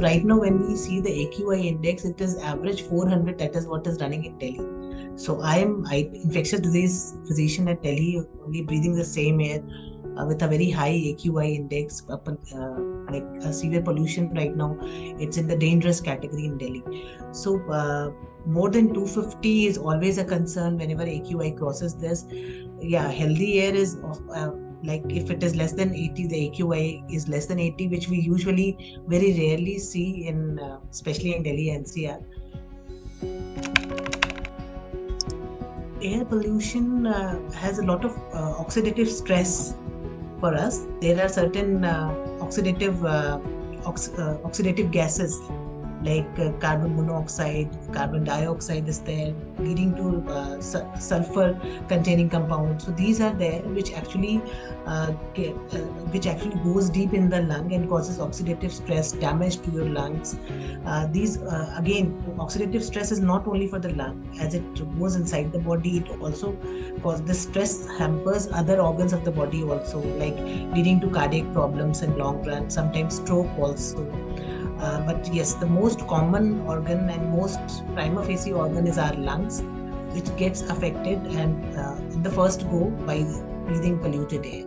Right now, when we see the AQI index, it is average 400. That is what is running in Delhi. So I am infectious disease physician at Delhi, only breathing the same air with a very high AQI index, like severe pollution right now. It's in the dangerous category in Delhi. So more than 250 is always a concern whenever AQI crosses this. Yeah, healthy air is like if it is less than 80, the AQI is less than 80, which we usually very rarely see in, especially in Delhi NCR. Air pollution has a lot of oxidative stress for us. There are certain oxidative gases like carbon monoxide, carbon dioxide is there, leading to sulfur containing compounds. So these are there which actually goes deep in the lung and causes oxidative stress, damage to your lungs. These again, oxidative stress is not only for the lung. As it goes inside the body, it also causes the stress hampers other organs of the body also, like leading to cardiac problems in long run, sometimes stroke also. But yes, the most common organ and most prima facie organ is our lungs, which gets affected and in the first go by breathing polluted air.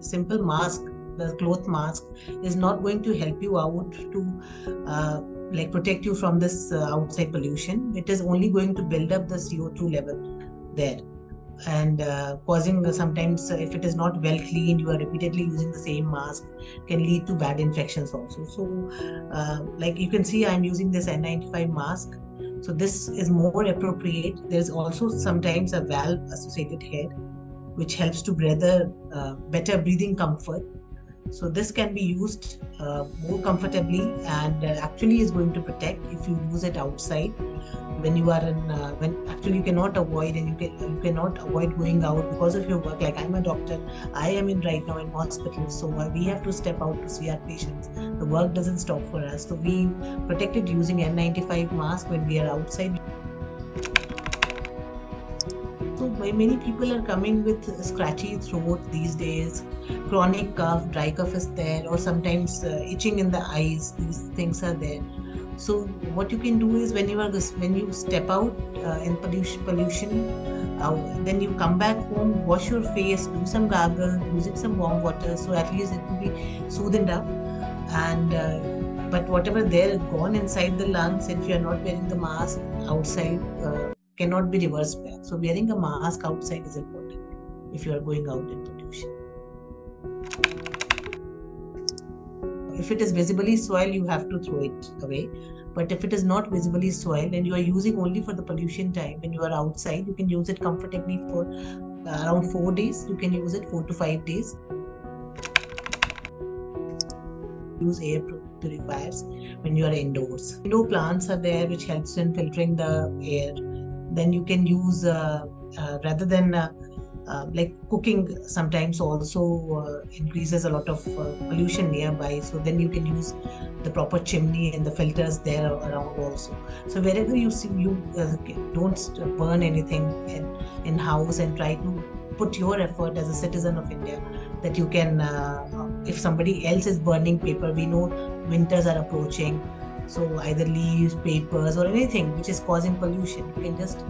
Simple mask, the cloth mask, is not going to help you out to like protect you from this outside pollution. It is only going to build up the CO2 level there, and causing sometimes if it is not well cleaned, you are repeatedly using the same mask, can lead to bad infections also. So like you can see, I'm using this N95 mask, so this is more appropriate. There's also sometimes a valve associated here which helps to better breathing comfort. So this can be used more comfortably and actually is going to protect if you use it outside when you are in when actually you cannot avoid, and you cannot avoid going out because of your work. Like I'm a doctor, I am in right now in hospital, so we have to step out to see our patients. The work doesn't stop for us, so we protect it using N95 mask when we are outside. So many people are coming with scratchy throat these days, chronic cough, dry cough is there, or sometimes itching in the eyes. These things are there. So what you can do is when you step out in pollution, then you come back home, wash your face, do some gargle, using some warm water, so at least it will be soothed up. And but whatever there gone inside the lungs, if you are not wearing the mask outside, cannot be reversed back. So wearing a mask outside is important if you are going out in pollution. If it is visibly soiled, you have to throw it away. But if it is not visibly soiled and you are using only for the pollution time, when you are outside, you can use it comfortably for around 4 days. You can use it 4 to 5 days. Use air purifiers when you are indoors. Indoor plants are there which helps in filtering the air. Then you can use rather than like cooking sometimes also increases a lot of pollution nearby, so then you can use the proper chimney and the filters there around also. So wherever you see, you don't burn anything in house, and try to put your effort as a citizen of India that you can if somebody else is burning paper, we know winters are approaching, so either leaves, papers, or anything which is causing pollution, you can just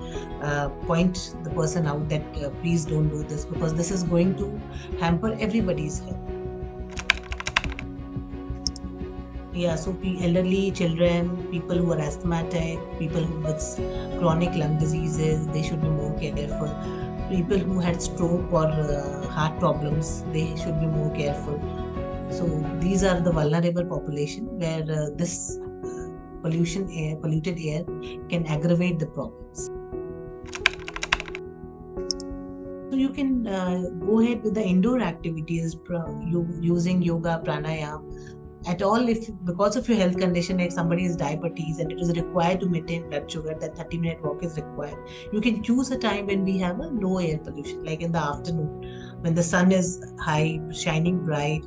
point the person out that please don't do this, because this is going to hamper everybody's health. Yeah, so elderly, children, people who are asthmatic, people who with chronic lung diseases, they should be more careful. People who had stroke or heart problems, they should be more careful. So these are the vulnerable population where this polluted air can aggravate the problems. So you can go ahead with the indoor activities using yoga, pranayama. At all, if because of your health condition, like somebody is diabetes and it is required to maintain blood sugar, that 30-minute walk is required. You can choose a time when we have a low air pollution, like in the afternoon, when the sun is high, shining bright.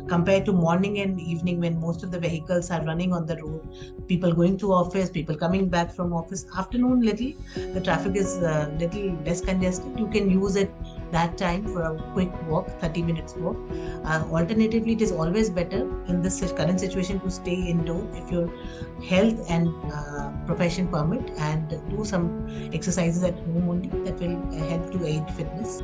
Compared to morning and evening when most of the vehicles are running on the road, people going to office, people coming back from office. Afternoon, the traffic is little less congested. You can use it that time for a quick walk, 30 minutes walk. Alternatively, it is always better in this current situation to stay indoor if your health and profession permit, and do some exercises at home only that will help to aid fitness.